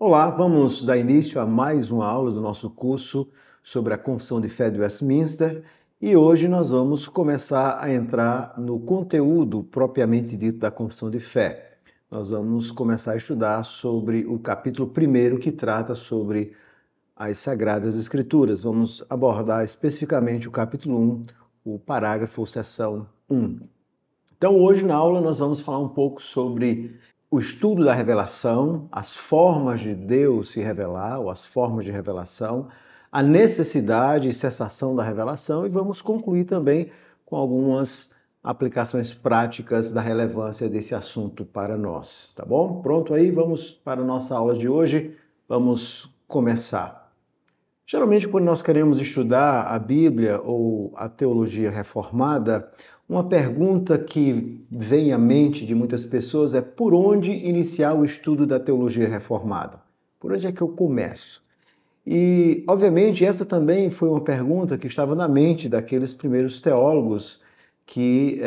Olá, vamos dar início a mais uma aula do nosso curso sobre a Confissão de Fé de Westminster e hoje nós vamos começar a entrar no conteúdo propriamente dito da Confissão de Fé. Nós vamos começar a estudar sobre o capítulo 1 que trata sobre as Sagradas Escrituras. Vamos abordar especificamente o capítulo 1, o parágrafo ou seção 1. Então, hoje na aula nós vamos falar um pouco sobre o estudo da revelação, as formas de Deus se revelar, ou as formas de revelação, a necessidade e cessação da revelação, e vamos concluir também com algumas aplicações práticas da relevância desse assunto para nós, tá bom? Pronto aí, vamos para a nossa aula de hoje, vamos começar. Geralmente, quando nós queremos estudar a Bíblia ou a teologia reformada, uma pergunta que vem à mente de muitas pessoas é por onde iniciar o estudo da teologia reformada? Por onde é que eu começo? E, obviamente, essa também foi uma pergunta que estava na mente daqueles primeiros teólogos que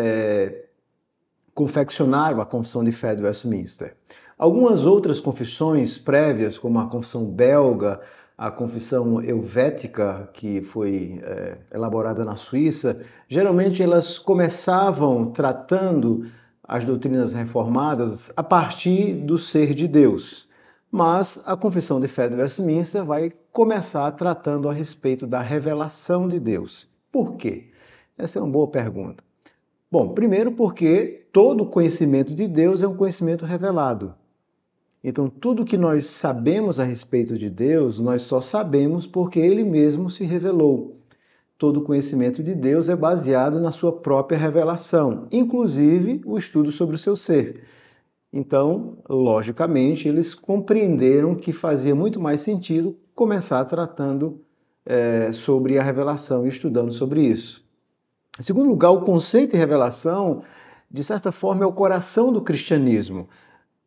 confeccionaram a Confissão de Fé de Westminster. Algumas outras confissões prévias, como a Confissão Belga, a Confissão Helvética, que foi elaborada na Suíça, geralmente elas começavam tratando as doutrinas reformadas a partir do ser de Deus. Mas a Confissão de Fé de Westminster vai começar tratando a respeito da revelação de Deus. Por quê? Essa é uma boa pergunta. Bom, primeiro porque todo conhecimento de Deus é um conhecimento revelado. Então, tudo que nós sabemos a respeito de Deus, nós só sabemos porque Ele mesmo se revelou. Todo conhecimento de Deus é baseado na sua própria revelação, inclusive o estudo sobre o seu ser. Então, logicamente, eles compreenderam que fazia muito mais sentido começar tratando sobre a revelação e estudando sobre isso. Em segundo lugar, o conceito de revelação, de certa forma, é o coração do cristianismo,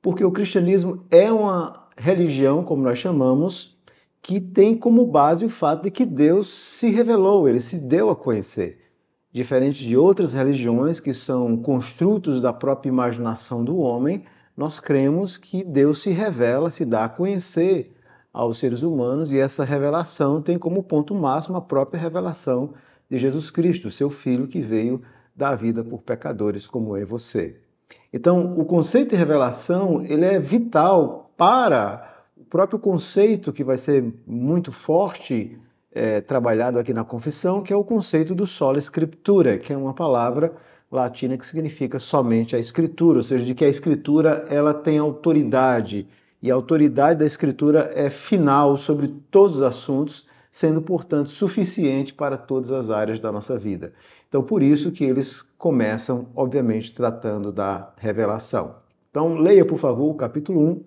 porque o cristianismo é uma religião, como nós chamamos, que tem como base o fato de que Deus se revelou, ele se deu a conhecer. Diferente de outras religiões que são construtos da própria imaginação do homem, nós cremos que Deus se revela, se dá a conhecer aos seres humanos e essa revelação tem como ponto máximo a própria revelação de Jesus Cristo, seu Filho que veio dar vida por pecadores como eu e você. Então, o conceito de revelação ele é vital para o próprio conceito que vai ser muito forte trabalhado aqui na confissão, que é o conceito do sola scriptura, que é uma palavra latina que significa somente a escritura, ou seja, de que a escritura ela tem autoridade, e a autoridade da escritura é final sobre todos os assuntos, sendo, portanto, suficiente para todas as áreas da nossa vida. Então, por isso que eles começam, obviamente, tratando da revelação. Então, leia, por favor, o capítulo 1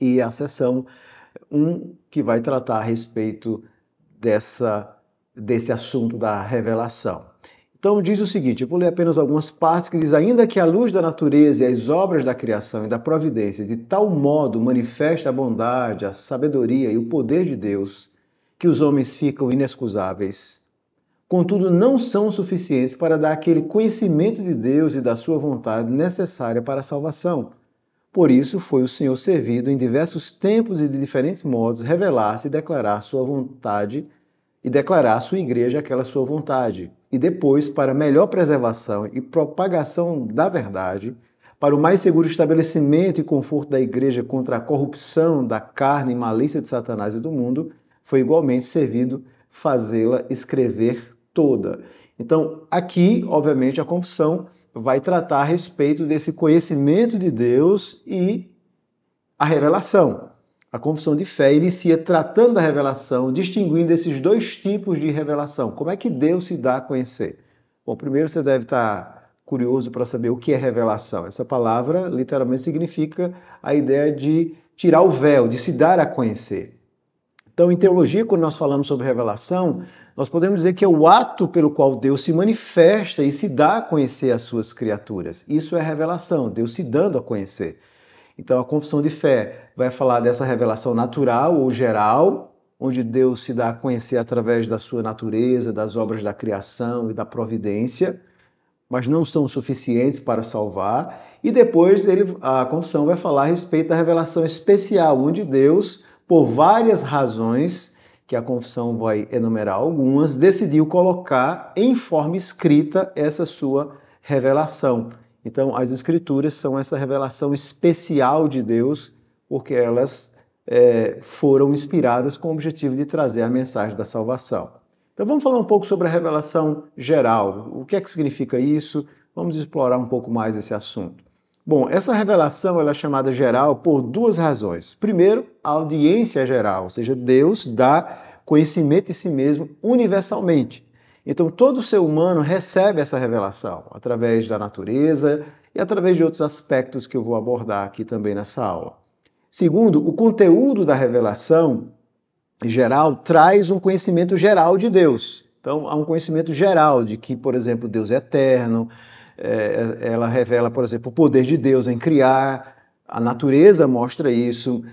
e a seção 1, que vai tratar a respeito desse assunto da revelação. Então, diz o seguinte, eu vou ler apenas algumas partes que diz: ainda que a luz da natureza e as obras da criação e da providência de tal modo manifeste a bondade, a sabedoria e o poder de Deus, que os homens ficam inexcusáveis. Contudo, não são suficientes para dar aquele conhecimento de Deus e da sua vontade necessária para a salvação. Por isso foi o Senhor servido em diversos tempos e de diferentes modos revelar-se e declarar sua vontade e declarar à sua igreja aquela sua vontade. E depois, para melhor preservação e propagação da verdade, para o mais seguro estabelecimento e conforto da igreja contra a corrupção da carne e malícia de Satanás e do mundo, foi igualmente servido fazê-la escrever toda. Então, aqui, obviamente, a confissão vai tratar a respeito desse conhecimento de Deus e a revelação. A confissão de fé inicia tratando da revelação, distinguindo esses dois tipos de revelação. Como é que Deus se dá a conhecer? Bom, primeiro você deve estar curioso para saber o que é revelação. Essa palavra literalmente significa a ideia de tirar o véu, de se dar a conhecer. Então, em teologia, quando nós falamos sobre revelação, nós podemos dizer que é o ato pelo qual Deus se manifesta e se dá a conhecer às suas criaturas. Isso é revelação, Deus se dando a conhecer. Então, a confissão de fé vai falar dessa revelação natural ou geral, onde Deus se dá a conhecer através da sua natureza, das obras da criação e da providência. mas não são suficientes para salvar. E depois a confissão vai falar a respeito da revelação especial, onde Deus, por várias razões, que a confissão vai enumerar algumas, decidiu colocar em forma escrita essa sua revelação. Então, as Escrituras são essa revelação especial de Deus, porque elas foram inspiradas com o objetivo de trazer a mensagem da salvação. Então vamos falar um pouco sobre a revelação geral. O que é que significa isso? Vamos explorar um pouco mais esse assunto. Bom, essa revelação ela é chamada geral por duas razões. Primeiro, a audiência geral, ou seja, Deus dá conhecimento de si mesmo universalmente. Então todo ser humano recebe essa revelação através da natureza e através de outros aspectos que eu vou abordar aqui também nessa aula. Segundo, o conteúdo da revelação geral traz um conhecimento geral de Deus. Então, há um conhecimento geral de que, por exemplo, Deus é eterno, ela revela, por exemplo, o poder de Deus em criar, a natureza mostra isso,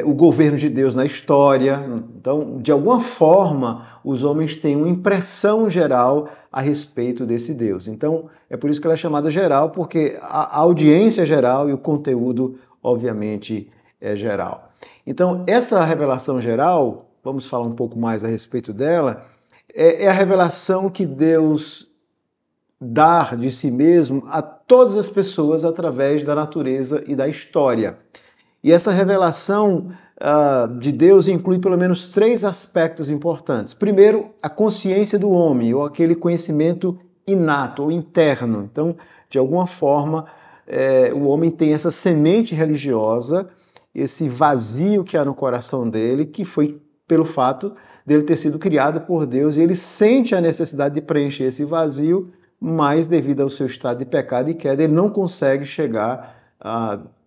o governo de Deus na história. Então, de alguma forma, os homens têm uma impressão geral a respeito desse Deus. Então, é por isso que ela é chamada geral, porque a audiência é geral e o conteúdo, obviamente, é geral. Então, essa revelação geral, vamos falar um pouco mais a respeito dela, é a revelação que Deus dá de si mesmo a todas as pessoas através da natureza e da história. E essa revelação de Deus inclui pelo menos três aspectos importantes. Primeiro, a consciência do homem, ou aquele conhecimento inato ou interno. Então, de alguma forma, o homem tem essa semente religiosa, esse vazio que há no coração dele, que foi pelo fato dele ter sido criado por Deus, e ele sente a necessidade de preencher esse vazio, mas devido ao seu estado de pecado e queda, ele não consegue chegar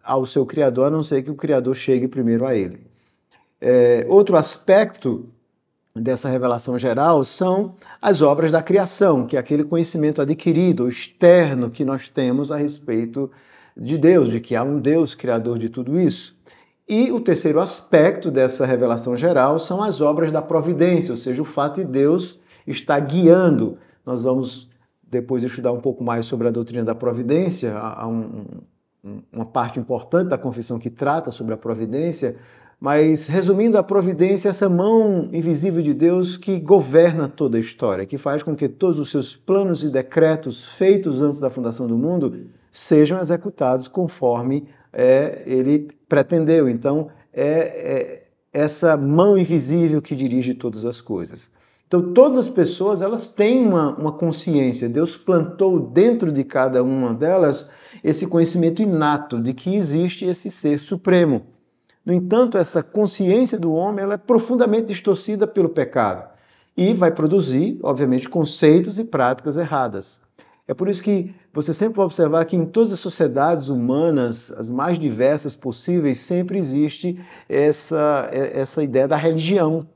ao seu Criador, a não ser que o Criador chegue primeiro a ele. Outro aspecto dessa revelação geral são as obras da criação, que é aquele conhecimento adquirido, externo, que nós temos a respeito de Deus, de que há um Deus criador de tudo isso. E o terceiro aspecto dessa revelação geral são as obras da providência, ou seja, o fato de Deus estar guiando. Nós vamos depois estudar um pouco mais sobre a doutrina da providência, há uma parte importante da confissão que trata sobre a providência, mas resumindo, a providência é essa mão invisível de Deus que governa toda a história, que faz com que todos os seus planos e decretos feitos antes da fundação do mundo sejam executados conforme ele pretendeu. Então, essa mão invisível que dirige todas as coisas. Então, todas as pessoas elas têm uma consciência. Deus plantou dentro de cada uma delas esse conhecimento inato de que existe esse ser supremo. No entanto, essa consciência do homem ela é profundamente distorcida pelo pecado e vai produzir, obviamente, conceitos e práticas erradas. É por isso que você sempre vai observar que em todas as sociedades humanas, as mais diversas possíveis, sempre existe essa ideia da religião.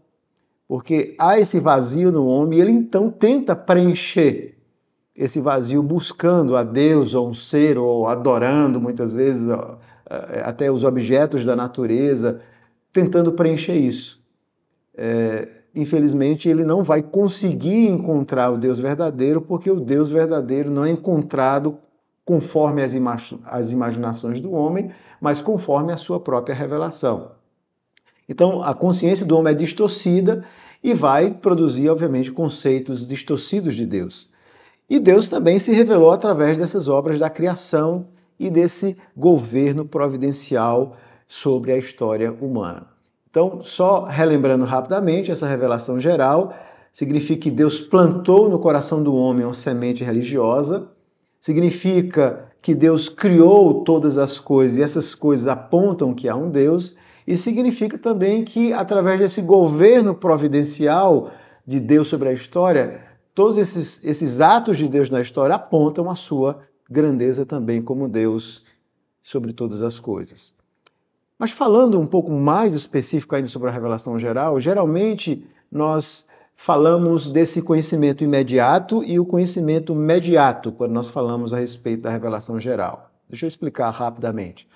Porque há esse vazio no homem e ele então tenta preencher esse vazio buscando a Deus ou um ser, ou adorando muitas vezes até os objetos da natureza, tentando preencher isso. Infelizmente, ele não vai conseguir encontrar o Deus verdadeiro, porque o Deus verdadeiro não é encontrado conforme as imaginações do homem, mas conforme a sua própria revelação. Então, a consciência do homem é distorcida e vai produzir, obviamente, conceitos distorcidos de Deus. E Deus também se revelou através dessas obras da criação e desse governo providencial sobre a história humana. Então, só relembrando rapidamente, essa revelação geral significa que Deus plantou no coração do homem uma semente religiosa, significa que Deus criou todas as coisas e essas coisas apontam que há um Deus, e significa também que, através desse governo providencial de Deus sobre a história, todos esses atos de Deus na história apontam a sua grandeza também como Deus sobre todas as coisas. Mas falando um pouco mais específico ainda sobre a revelação geral, geralmente nós falamos desse conhecimento imediato e o conhecimento mediato, quando nós falamos a respeito da revelação geral. Deixa eu explicar rapidamente.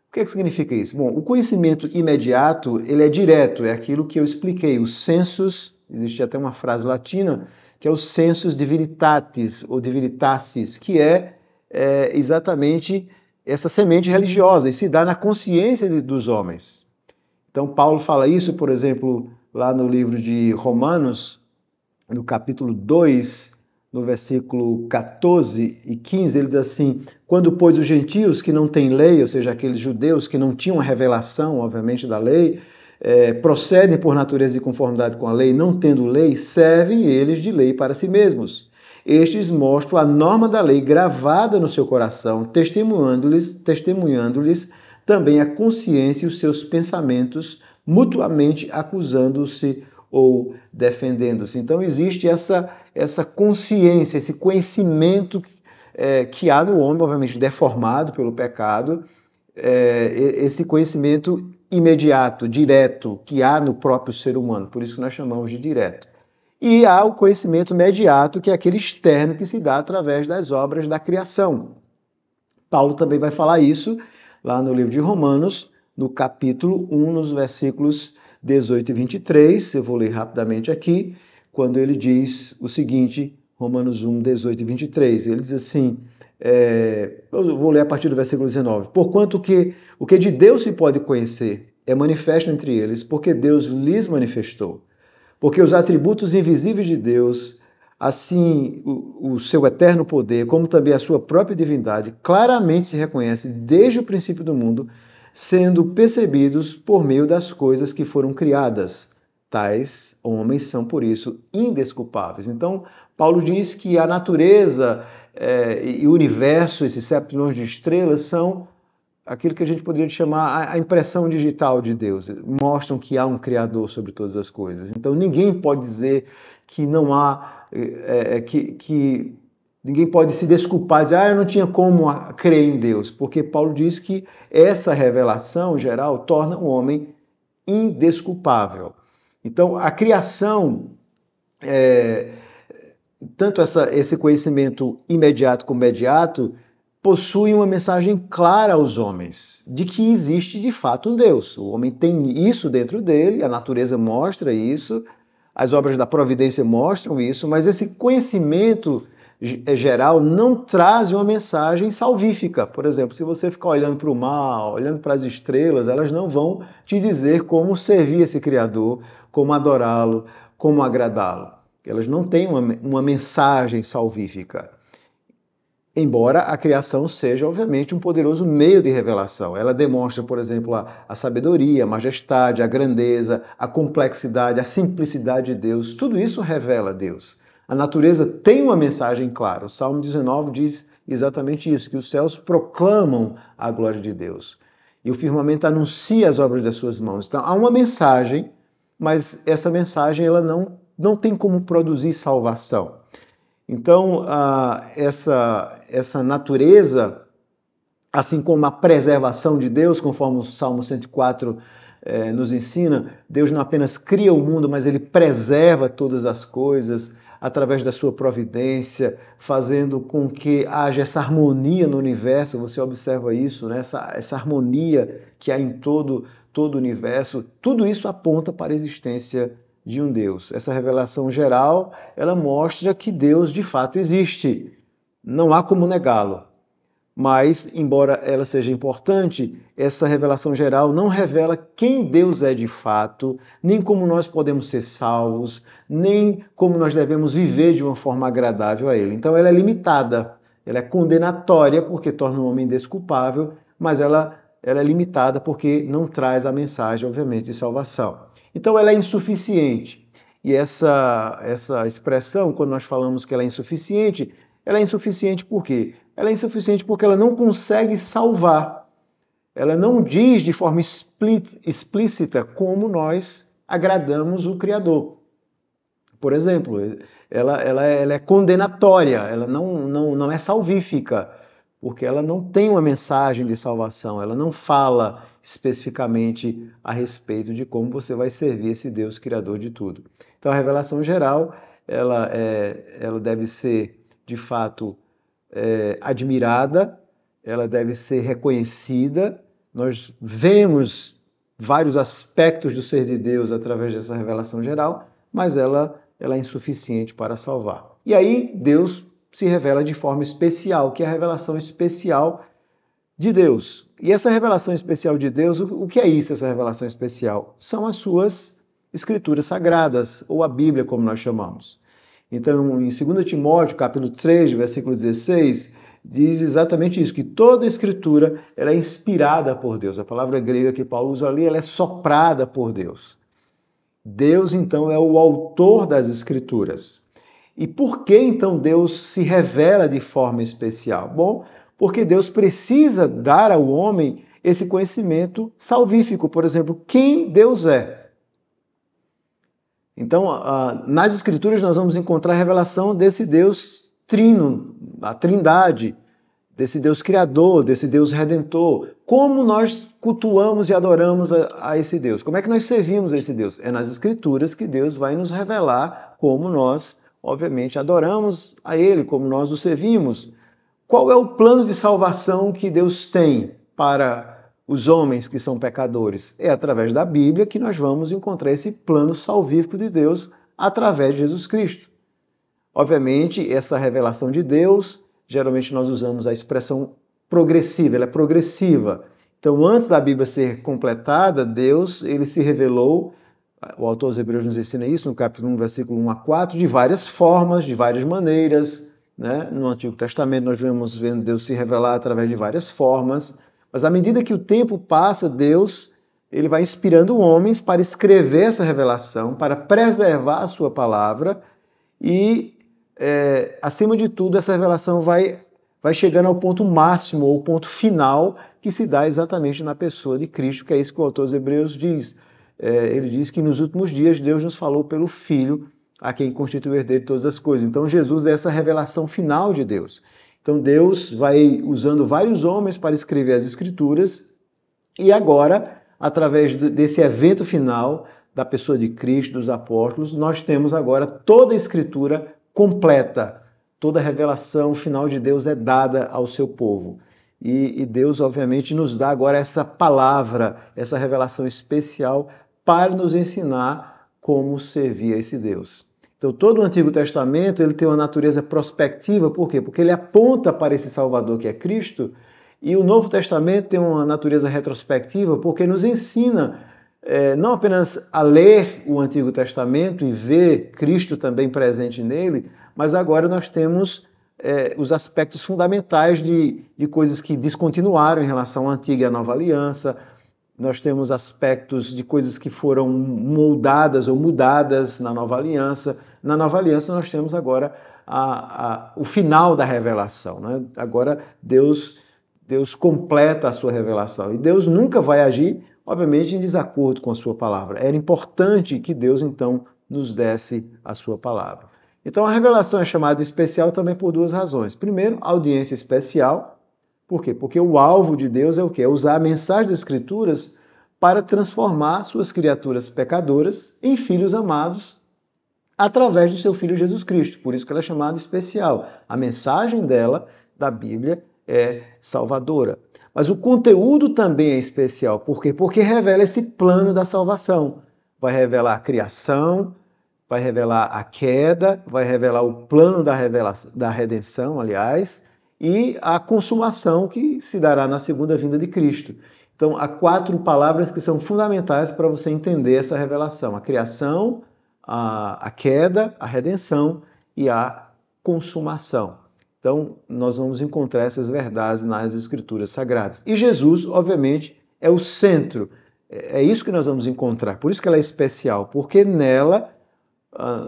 O que significa isso? Bom, o conhecimento imediato, ele é direto, é aquilo que eu expliquei, os sensus, existe até uma frase latina que é o sensus divinitatis, ou divinitatis, que é exatamente essa semente religiosa, e se dá na consciência dos homens. Então, Paulo fala isso, por exemplo, lá no livro de Romanos, no capítulo 2, no versículo 14 e 15, ele diz assim: quando, pois, os gentios que não têm lei, ou seja, aqueles judeus que não tinham a revelação, obviamente, da lei, procedem por natureza de conformidade com a lei, não tendo lei, servem eles de lei para si mesmos. Estes mostram a norma da lei gravada no seu coração, testemunhando-lhes também a consciência e os seus pensamentos, mutuamente acusando-se ou defendendo-se. Então existe essa consciência, esse conhecimento que há no homem, obviamente deformado pelo pecado, esse conhecimento imediato, direto, que há no próprio ser humano, por isso que nós chamamos de direto. E há o conhecimento imediato, que é aquele externo que se dá através das obras da criação. Paulo também vai falar isso lá no livro de Romanos, no capítulo 1, nos versículos 18 e 23, eu vou ler rapidamente aqui, quando ele diz o seguinte, Romanos 1, 18 e 23, ele diz assim, eu vou ler a partir do versículo 19, porquanto o que de Deus se pode conhecer é manifesto entre eles, porque Deus lhes manifestou. Porque os atributos invisíveis de Deus, assim o seu eterno poder, como também a sua própria divindade, claramente se reconhecem desde o princípio do mundo, sendo percebidos por meio das coisas que foram criadas. Tais homens são, por isso, indesculpáveis. Então, Paulo diz que a natureza e o universo, esses 7 milhões de estrelas, são aquilo que a gente poderia chamar a impressão digital de Deus. Mostram que há um Criador sobre todas as coisas. Então, ninguém pode dizer que não há... que ninguém pode se desculpar, dizer, eu não tinha como crer em Deus, porque Paulo diz que essa revelação geral torna o homem indesculpável. Então, a criação, tanto esse conhecimento imediato como imediato, possui uma mensagem clara aos homens de que existe de fato um Deus. O homem tem isso dentro dele, a natureza mostra isso, as obras da providência mostram isso, mas esse conhecimento geral não traz uma mensagem salvífica. Por exemplo, se você ficar olhando para o mar, olhando para as estrelas, elas não vão te dizer como servir esse Criador, como adorá-lo, como agradá-lo. Elas não têm uma mensagem salvífica. Embora a criação seja, obviamente, um poderoso meio de revelação. Ela demonstra, por exemplo, a sabedoria, a majestade, a grandeza, a complexidade, a simplicidade de Deus. Tudo isso revela Deus. A natureza tem uma mensagem clara. O Salmo 19 diz exatamente isso, que os céus proclamam a glória de Deus. E o firmamento anuncia as obras das suas mãos. Então, há uma mensagem, mas essa mensagem ela não tem como produzir salvação. Então, essa natureza, assim como a preservação de Deus, conforme o Salmo 104 nos ensina, Deus não apenas cria o mundo, mas ele preserva todas as coisas através da sua providência, fazendo com que haja essa harmonia no universo. Você observa isso, né? Essa harmonia que há em todo o universo. Tudo isso aponta para a existência de um Deus. Essa revelação geral, ela mostra que Deus de fato existe. Não há como negá-lo. Mas, embora ela seja importante, essa revelação geral não revela quem Deus é de fato, nem como nós podemos ser salvos, nem como nós devemos viver de uma forma agradável a Ele. Então ela é limitada, ela é condenatória porque torna o homem desculpável, mas ela é limitada porque não traz a mensagem, obviamente, de salvação. Então ela é insuficiente. E essa expressão, quando nós falamos que ela é insuficiente por quê? Ela é insuficiente porque ela não consegue salvar. Ela não diz de forma explícita como nós agradamos o Criador. Por exemplo, ela é condenatória, ela não é salvífica, porque ela não tem uma mensagem de salvação, ela não fala especificamente a respeito de como você vai servir esse Deus Criador de tudo. Então a revelação geral, ela deve ser, de fato, admirada, ela deve ser reconhecida. Nós vemos vários aspectos do ser de Deus através dessa revelação geral, mas ela ela é insuficiente para salvar. E aí Deus se revela de forma especial, que é a revelação especial de Deus. E essa revelação especial de Deus, o que é isso, essa revelação especial? São as suas escrituras sagradas, ou a Bíblia, como nós chamamos. Então, em 2 Timóteo, capítulo 3, versículo 16, diz exatamente isso, que toda a escritura ela é inspirada por Deus. A palavra grega que Paulo usa ali, ela é soprada por Deus. Deus, então, é o autor das escrituras. E por que, então, Deus se revela de forma especial? Bom, porque Deus precisa dar ao homem esse conhecimento salvífico. Por exemplo, quem Deus é. Então, nas Escrituras nós vamos encontrar a revelação desse Deus trino, a trindade, desse Deus criador, desse Deus redentor. Como nós cultuamos e adoramos a esse Deus? Como é que nós servimos a esse Deus? É nas Escrituras que Deus vai nos revelar como nós, obviamente, adoramos a Ele, como nós o servimos. Qual é o plano de salvação que Deus tem para os homens que são pecadores? É através da Bíblia que nós vamos encontrar esse plano salvífico de Deus através de Jesus Cristo. Obviamente, essa revelação de Deus, geralmente nós usamos a expressão progressiva, ela é progressiva. Então, antes da Bíblia ser completada, Deus ele se revelou, o autor aos Hebreus nos ensina isso, no capítulo 1, versículo 1 a 4, de várias formas, de várias maneiras. Né? No Antigo Testamento nós vemos vendo Deus se revelar através de várias formas, mas à medida que o tempo passa, Deus ele vai inspirando homens para escrever essa revelação, para preservar a sua palavra e, acima de tudo, essa revelação vai chegando ao ponto máximo, ou ponto final, que se dá exatamente na pessoa de Cristo, que é isso que o autor dos Hebreus diz. Ele diz que nos últimos dias Deus nos falou pelo Filho, a quem constitui o herdeiro de todas as coisas. Então Jesus é essa revelação final de Deus. Então Deus vai usando vários homens para escrever as Escrituras e agora, através desse evento final da pessoa de Cristo, dos apóstolos, nós temos agora toda a Escritura completa. Toda a revelação final de Deus é dada ao seu povo. E Deus, obviamente, nos dá agora essa palavra, essa revelação especial para nos ensinar como servir a esse Deus. Então, todo o Antigo Testamento ele tem uma natureza prospectiva, por quê? Porque ele aponta para esse Salvador que é Cristo, e o Novo Testamento tem uma natureza retrospectiva, porque nos ensina não apenas a ler o Antigo Testamento e ver Cristo também presente nele, mas agora nós temos os aspectos fundamentais de coisas que descontinuaram em relação à Antiga e à Nova Aliança. Nós temos aspectos de coisas que foram moldadas ou mudadas na Nova Aliança. Na Nova Aliança nós temos agora o final da revelação. Né? Agora Deus completa a sua revelação. E Deus nunca vai agir, obviamente, em desacordo com a sua palavra. Era importante que Deus, então, nos desse a sua palavra. Então a revelação é chamada especial também por duas razões. Primeiro, audiência especial. Por quê? Porque o alvo de Deus é o quê? É usar a mensagem das Escrituras para transformar suas criaturas pecadoras em filhos amados através do seu Filho Jesus Cristo. Por isso que ela é chamada especial. A mensagem dela, da Bíblia, é salvadora. Mas o conteúdo também é especial. Por quê? Porque revela esse plano da salvação. Vai revelar a criação, vai revelar a queda, vai revelar o plano da redenção, aliás, e a consumação que se dará na segunda vinda de Cristo. Então, há 4 palavras que são fundamentais para você entender essa revelação: a criação, a queda, a redenção e a consumação. Então, nós vamos encontrar essas verdades nas Escrituras Sagradas. E Jesus, obviamente, é o centro. É isso que nós vamos encontrar. Por isso que ela é especial, porque nela,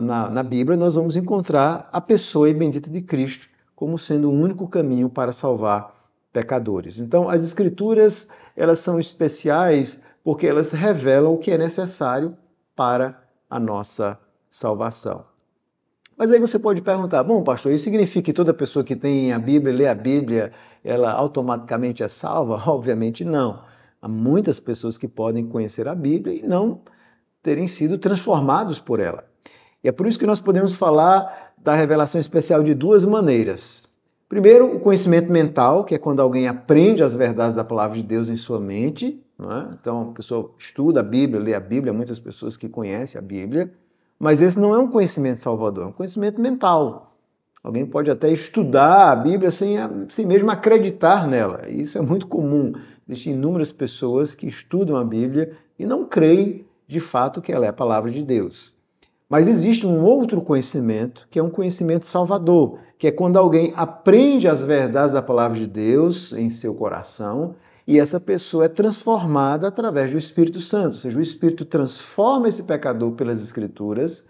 na Bíblia, nós vamos encontrar a pessoa bendita de Cristo como sendo o único caminho para salvar pecadores. Então, as Escrituras, elas são especiais porque elas revelam o que é necessário para a nossa salvação. Mas aí você pode perguntar, bom, pastor, isso significa que toda pessoa que tem a Bíblia, lê a Bíblia, ela automaticamente é salva? Obviamente não. Há muitas pessoas que podem conhecer a Bíblia e não terem sido transformados por ela. E é por isso que nós podemos falar da revelação especial de 2 maneiras. Primeiro, o conhecimento mental, que é quando alguém aprende as verdades da palavra de Deus em sua mente. Não é? Então, a pessoa estuda a Bíblia, lê a Bíblia, muitas pessoas que conhecem a Bíblia. Mas esse não é um conhecimento salvador, é um conhecimento mental. Alguém pode até estudar a Bíblia sem mesmo acreditar nela. Isso é muito comum. Existem inúmeras pessoas que estudam a Bíblia e não creem de fato que ela é a palavra de Deus. Mas existe um outro conhecimento, que é um conhecimento salvador, que é quando alguém aprende as verdades da palavra de Deus em seu coração e essa pessoa é transformada através do Espírito Santo. Ou seja, o Espírito transforma esse pecador pelas Escrituras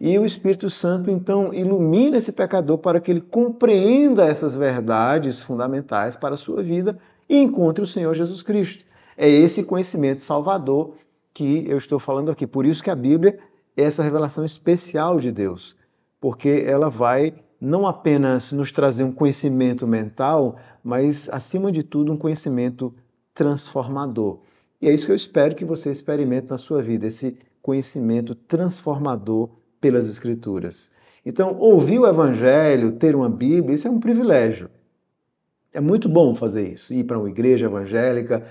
e o Espírito Santo, então, ilumina esse pecador para que ele compreenda essas verdades fundamentais para a sua vida e encontre o Senhor Jesus Cristo. É esse conhecimento salvador que eu estou falando aqui. Por isso que a Bíblia é essa revelação especial de Deus, porque ela vai não apenas nos trazer um conhecimento mental, mas, acima de tudo, um conhecimento transformador. E é isso que eu espero que você experimente na sua vida, esse conhecimento transformador pelas Escrituras. Então, ouvir o Evangelho, ter uma Bíblia, isso é um privilégio. É muito bom fazer isso, ir para uma igreja evangélica,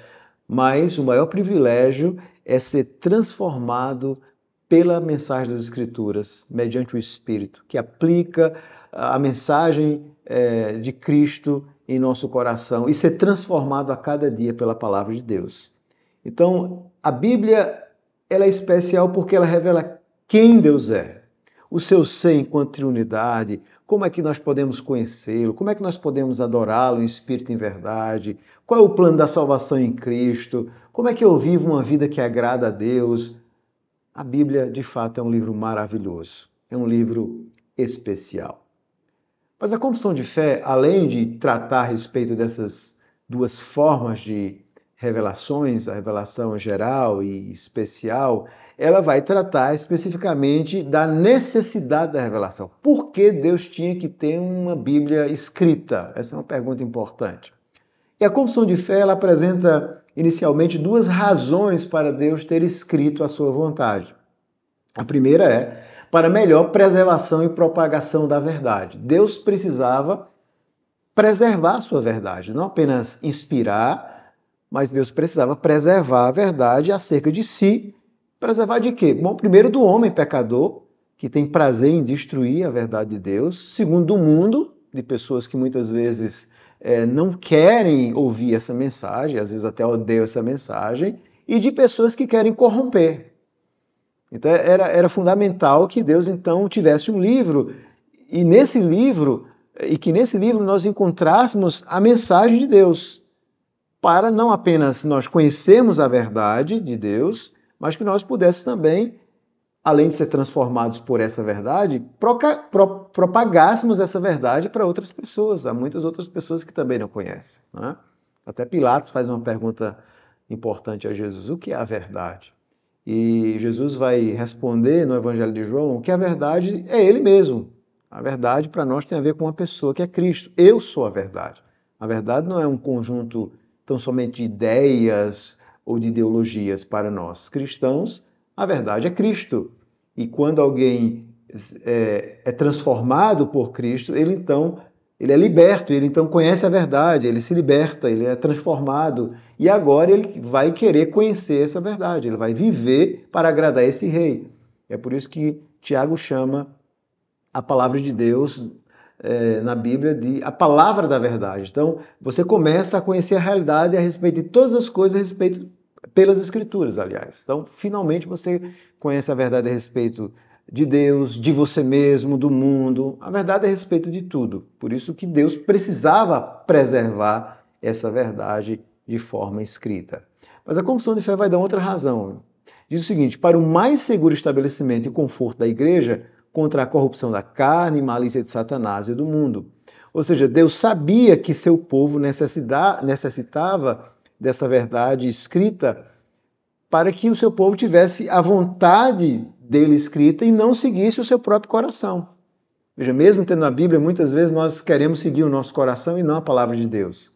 mas o maior privilégio é ser transformado pela mensagem das Escrituras, mediante o Espírito, que aplica a mensagem de Cristo em nosso coração e ser transformado a cada dia pela palavra de Deus. Então, a Bíblia ela é especial porque ela revela quem Deus é, o seu ser enquanto triunidade, como é que nós podemos conhecê-lo, como é que nós podemos adorá-lo em espírito e em verdade, qual é o plano da salvação em Cristo, como é que eu vivo uma vida que agrada a Deus. A Bíblia, de fato, é um livro maravilhoso, é um livro especial. Mas a confissão de fé, além de tratar a respeito dessas duas formas de revelações, a revelação geral e especial, ela vai tratar especificamente da necessidade da revelação. Por que Deus tinha que ter uma Bíblia escrita? Essa é uma pergunta importante. E a confissão de fé ela apresenta inicialmente duas razões para Deus ter escrito a sua vontade. A primeira é para melhor preservação e propagação da verdade. Deus precisava preservar a sua verdade, não apenas inspirar, mas Deus precisava preservar a verdade acerca de si. Preservar de quê? Bom, primeiro do homem pecador, que tem prazer em destruir a verdade de Deus. Segundo, do mundo, de pessoas que muitas vezes não querem ouvir essa mensagem, às vezes até odeiam essa mensagem, e de pessoas que querem corromper. Então era fundamental que Deus então tivesse um livro, e que nesse livro nós encontrássemos a mensagem de Deus, para não apenas nós conhecermos a verdade de Deus, mas que nós pudéssemos também, além de ser transformados por essa verdade, propagássemos essa verdade para outras pessoas. Há muitas outras pessoas que também não conhecem. Né? Até Pilatos faz uma pergunta importante a Jesus: o que é a verdade? E Jesus vai responder no Evangelho de João que a verdade é Ele mesmo. A verdade para nós tem a ver com uma pessoa que é Cristo. Eu sou a verdade. A verdade não é um conjunto tão somente de ideias ou de ideologias para nós cristãos. A verdade é Cristo. E quando alguém é transformado por Cristo, ele é liberto, ele então conhece a verdade, ele se liberta, ele é transformado e agora ele vai querer conhecer essa verdade, ele vai viver para agradar esse rei. É por isso que Tiago chama a palavra de Deus na Bíblia de a palavra da verdade. Então, você começa a conhecer a realidade a respeito de todas as coisas, a respeito pelas Escrituras, aliás. Então, finalmente você conhece a verdade a respeito de Deus, de você mesmo, do mundo, a verdade a respeito de tudo. Por isso que Deus precisava preservar essa verdade de forma escrita. Mas a confissão de fé vai dar outra razão. Diz o seguinte: para o mais seguro estabelecimento e conforto da igreja contra a corrupção da carne e malícia de Satanás e do mundo. Ou seja, Deus sabia que seu povo necessitava dessa verdade escrita para que o seu povo tivesse a vontade dele escrita e não seguisse o seu próprio coração. Veja, mesmo tendo a Bíblia, muitas vezes nós queremos seguir o nosso coração e não a palavra de Deus.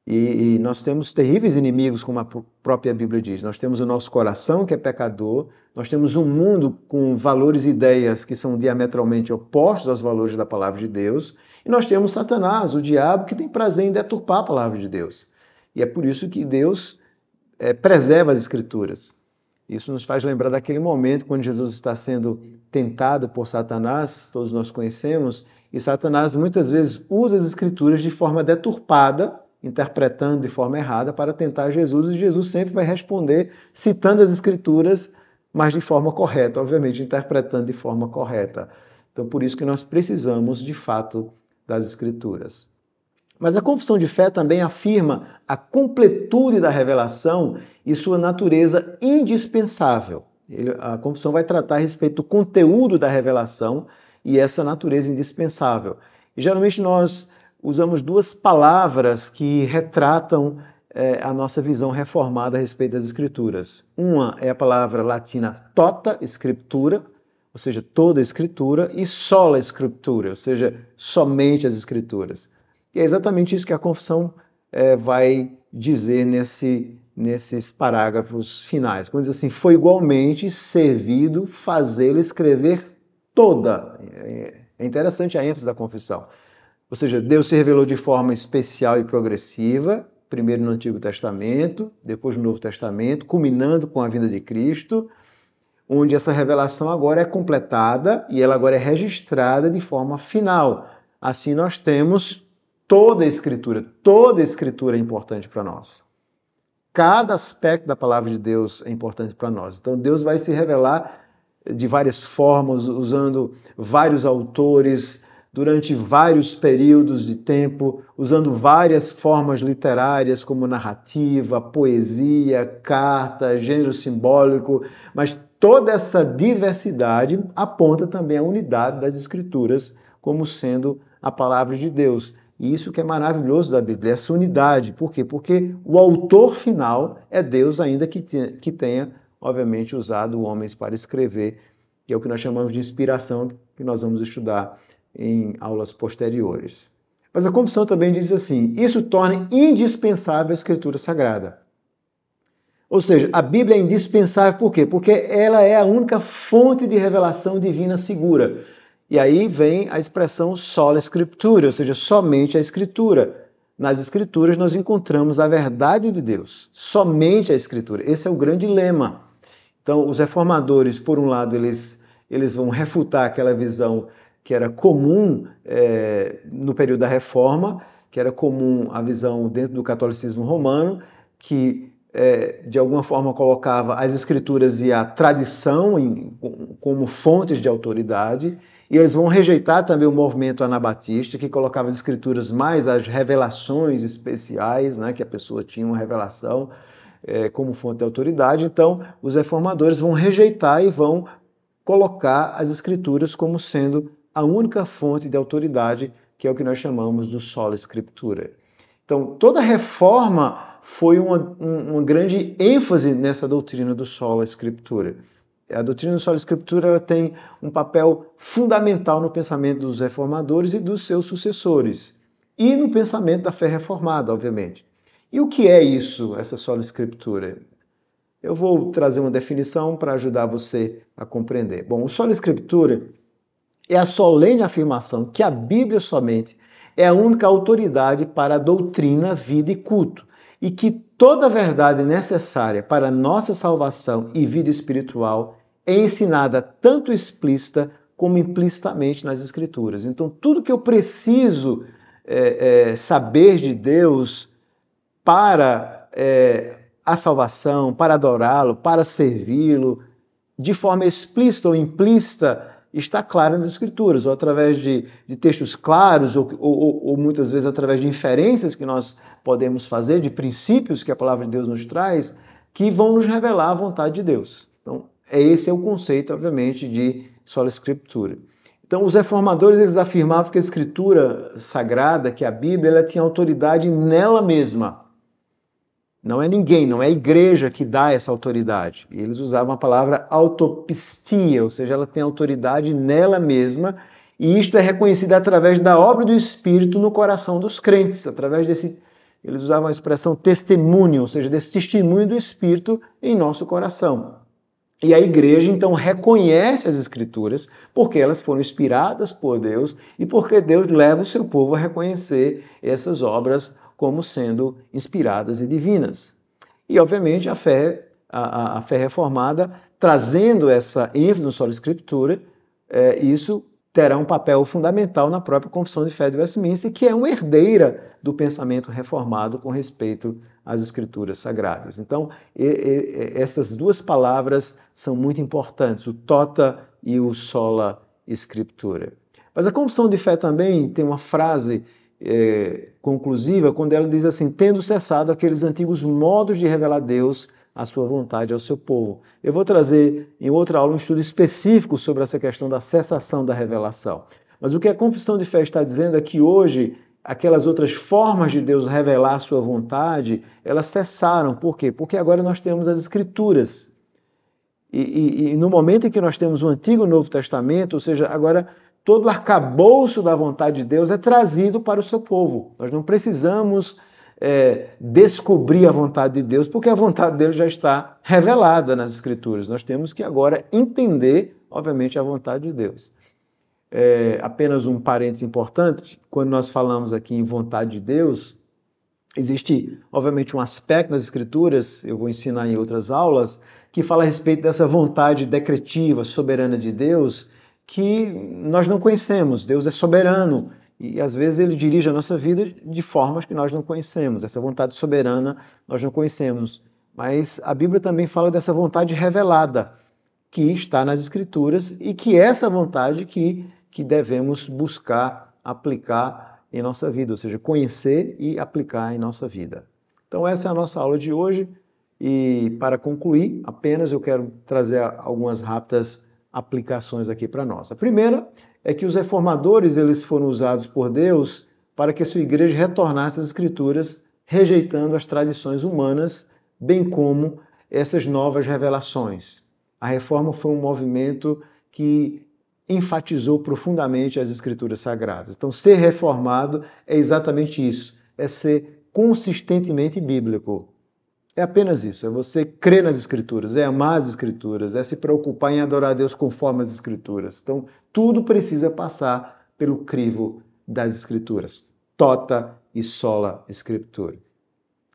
E nós temos terríveis inimigos, como a própria Bíblia diz. Nós temos o nosso coração, que é pecador, nós temos um mundo com valores e ideias que são diametralmente opostos aos valores da palavra de Deus, e nós temos Satanás, o diabo, que tem prazer em deturpar a palavra de Deus. E é por isso que Deus preserva as Escrituras. Isso nos faz lembrar daquele momento quando Jesus está sendo tentado por Satanás, todos nós conhecemos, e Satanás muitas vezes usa as Escrituras de forma deturpada, interpretando de forma errada para tentar Jesus, e Jesus sempre vai responder citando as Escrituras, mas de forma correta, obviamente, interpretando de forma correta. Então, por isso que nós precisamos, de fato, das Escrituras. Mas a confissão de fé também afirma a completude da revelação e sua natureza indispensável. A confissão vai tratar a respeito do conteúdo da revelação e essa natureza indispensável. E geralmente nós usamos duas palavras que retratam a nossa visão reformada a respeito das Escrituras. Uma é a palavra latina tota scriptura, ou seja, toda a Escritura, e sola Scriptura, ou seja, somente as Escrituras. E é exatamente isso que a confissão vai dizer nesses parágrafos finais. Quando diz assim, foi igualmente servido fazê-lo escrever toda. É interessante a ênfase da confissão. Ou seja, Deus se revelou de forma especial e progressiva, primeiro no Antigo Testamento, depois no Novo Testamento, culminando com a vinda de Cristo, onde essa revelação agora é completada e ela agora é registrada de forma final. Assim nós temos toda a Escritura é importante para nós. Cada aspecto da palavra de Deus é importante para nós. Então Deus vai se revelar de várias formas, usando vários autores, durante vários períodos de tempo, usando várias formas literárias, como narrativa, poesia, carta, gênero simbólico, mas toda essa diversidade aponta também a unidade das Escrituras como sendo a palavra de Deus. E isso que é maravilhoso da Bíblia, essa unidade. Por quê? Porque o autor final é Deus, ainda que tenha, obviamente, usado homens para escrever, que é o que nós chamamos de inspiração, que nós vamos estudar em aulas posteriores. Mas a confissão também diz assim, isso torna indispensável a Escritura Sagrada. Ou seja, a Bíblia é indispensável por quê? Porque ela é a única fonte de revelação divina segura. E aí vem a expressão sola Scriptura, ou seja, somente a Escritura. Nas Escrituras nós encontramos a verdade de Deus, somente a Escritura. Esse é o grande lema. Então, os reformadores, por um lado, eles vão refutar aquela visão que era comum no período da Reforma, que era comum a visão dentro do catolicismo romano, que de alguma forma colocava as Escrituras e a tradição como fontes de autoridade, e eles vão rejeitar também o movimento anabatista, que colocava as Escrituras mais as revelações especiais, né, que a pessoa tinha uma revelação como fonte de autoridade. Então, os reformadores vão rejeitar e vão colocar as Escrituras como sendo a única fonte de autoridade, que é o que nós chamamos do sola Scriptura. Então, toda a reforma foi uma grande ênfase nessa doutrina do sola Scriptura. A doutrina do sola Scriptura ela tem um papel fundamental no pensamento dos reformadores e dos seus sucessores, e no pensamento da fé reformada, obviamente. E o que é isso, essa sola Scriptura? Eu vou trazer uma definição para ajudar você a compreender. Bom, o sola Scriptura é a solene afirmação que a Bíblia somente é a única autoridade para a doutrina, vida e culto, e que toda a verdade necessária para a nossa salvação e vida espiritual é ensinada tanto explícita como implicitamente nas Escrituras. Então, tudo que eu preciso saber de Deus para a salvação, para adorá-lo, para servi-lo, de forma explícita ou implícita, está claro nas Escrituras, ou através de textos claros, ou muitas vezes através de inferências que nós podemos fazer, de princípios que a palavra de Deus nos traz, que vão nos revelar a vontade de Deus. Então, esse é o conceito, obviamente, de sola Scriptura. Então, os reformadores eles afirmavam que a Escritura Sagrada, que a Bíblia, ela tinha autoridade nela mesma. Não é ninguém, não é a igreja que dá essa autoridade. E eles usavam a palavra autopistia, ou seja, ela tem autoridade nela mesma, e isto é reconhecido através da obra do Espírito no coração dos crentes, através desse, eles usavam a expressão testemunho, ou seja, desse testemunho do Espírito em nosso coração. E a igreja, então, reconhece as Escrituras porque elas foram inspiradas por Deus e porque Deus leva o seu povo a reconhecer essas obras como sendo inspiradas e divinas. E, obviamente, a fé a fé reformada, trazendo essa ênfase no Sola Escritura, isso terá um papel fundamental na própria Confissão de Fé de Westminster, que é uma herdeira do pensamento reformado com respeito às Escrituras Sagradas. Então, essas duas palavras são muito importantes, o tota e o sola Scriptura. Mas a Confissão de Fé também tem uma frase conclusiva, quando ela diz assim: tendo cessado aqueles antigos modos de revelar a Deus a sua vontade ao seu povo. Eu vou trazer em outra aula um estudo específico sobre essa questão da cessação da revelação. Mas o que a Confissão de Fé está dizendo é que hoje aquelas outras formas de Deus revelar a sua vontade, elas cessaram. Por quê? Porque agora nós temos as Escrituras. E no momento em que nós temos o Antigo e o Novo Testamento, ou seja, agora todo o arcabouço da vontade de Deus é trazido para o seu povo. Nós não precisamos descobrir a vontade de Deus, porque a vontade dele já está revelada nas Escrituras. Nós temos que agora entender, obviamente, a vontade de Deus. Apenas um parênteses importante, quando nós falamos aqui em vontade de Deus, existe, obviamente, um aspecto nas Escrituras, eu vou ensinar em outras aulas, que fala a respeito dessa vontade decretiva, soberana de Deus, que nós não conhecemos. Deus é soberano e, às vezes, ele dirige a nossa vida de formas que nós não conhecemos. Essa vontade soberana nós não conhecemos. Mas a Bíblia também fala dessa vontade revelada, que está nas Escrituras e que é essa vontade que devemos buscar aplicar em nossa vida, ou seja, conhecer e aplicar em nossa vida. Então essa é a nossa aula de hoje e para concluir, apenas eu quero trazer algumas rápidas aplicações aqui para nós. A primeira é que os reformadores eles foram usados por Deus para que a sua igreja retornasse às Escrituras, rejeitando as tradições humanas, bem como essas novas revelações. A reforma foi um movimento que enfatizou profundamente as Escrituras Sagradas. Então, ser reformado é exatamente isso, é ser consistentemente bíblico. É apenas isso, é você crer nas Escrituras, é amar as Escrituras, é se preocupar em adorar a Deus conforme as Escrituras. Então, tudo precisa passar pelo crivo das Escrituras, tota e sola Scriptura.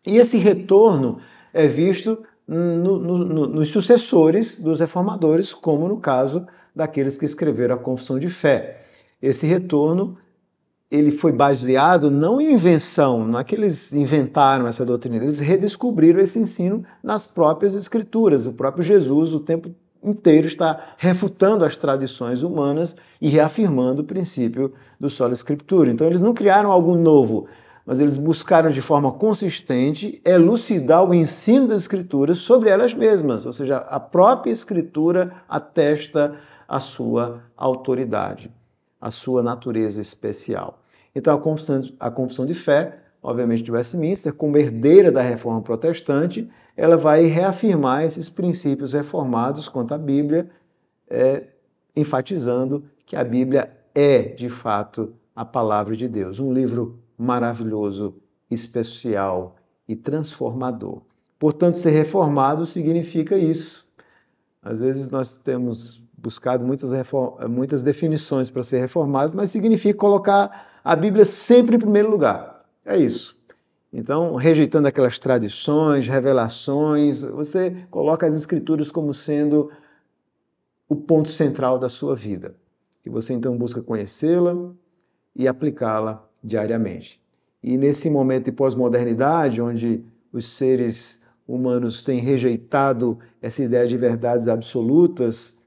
E esse retorno é visto nos sucessores dos reformadores, como no caso daqueles que escreveram a Confissão de Fé. Esse retorno ele foi baseado não em invenção, não é que eles inventaram essa doutrina, eles redescobriram esse ensino nas próprias Escrituras. O próprio Jesus, o tempo inteiro, está refutando as tradições humanas e reafirmando o princípio do sola Scriptura. Então, eles não criaram algo novo, mas eles buscaram de forma consistente elucidar o ensino das Escrituras sobre elas mesmas, ou seja, a própria Escritura atesta a sua autoridade, a sua natureza especial. Então, a Confissão de Fé, obviamente de Westminster, como herdeira da Reforma Protestante, ela vai reafirmar esses princípios reformados quanto à Bíblia, enfatizando que a Bíblia é, de fato, a palavra de Deus, um livro maravilhoso, especial e transformador. Portanto, ser reformado significa isso. Às vezes nós temos buscado muitas definições para ser reformados, mas significa colocar a Bíblia sempre em primeiro lugar. É isso. Então, rejeitando aquelas tradições, revelações, você coloca as Escrituras como sendo o ponto central da sua vida. E você então busca conhecê-la e aplicá-la diariamente. E nesse momento de pós-modernidade, onde os seres humanos têm rejeitado essa ideia de verdades absolutas,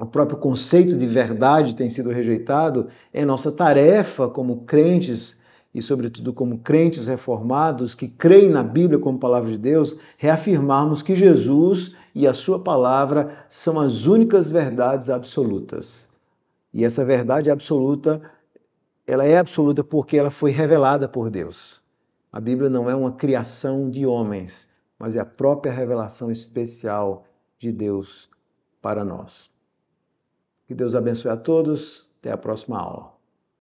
o próprio conceito de verdade tem sido rejeitado, é nossa tarefa como crentes e, sobretudo, como crentes reformados que creem na Bíblia como palavra de Deus, reafirmarmos que Jesus e a sua palavra são as únicas verdades absolutas. E essa verdade absoluta, ela é absoluta porque ela foi revelada por Deus. A Bíblia não é uma criação de homens, mas é a própria revelação especial de Deus para nós. Que Deus abençoe a todos. Até a próxima aula.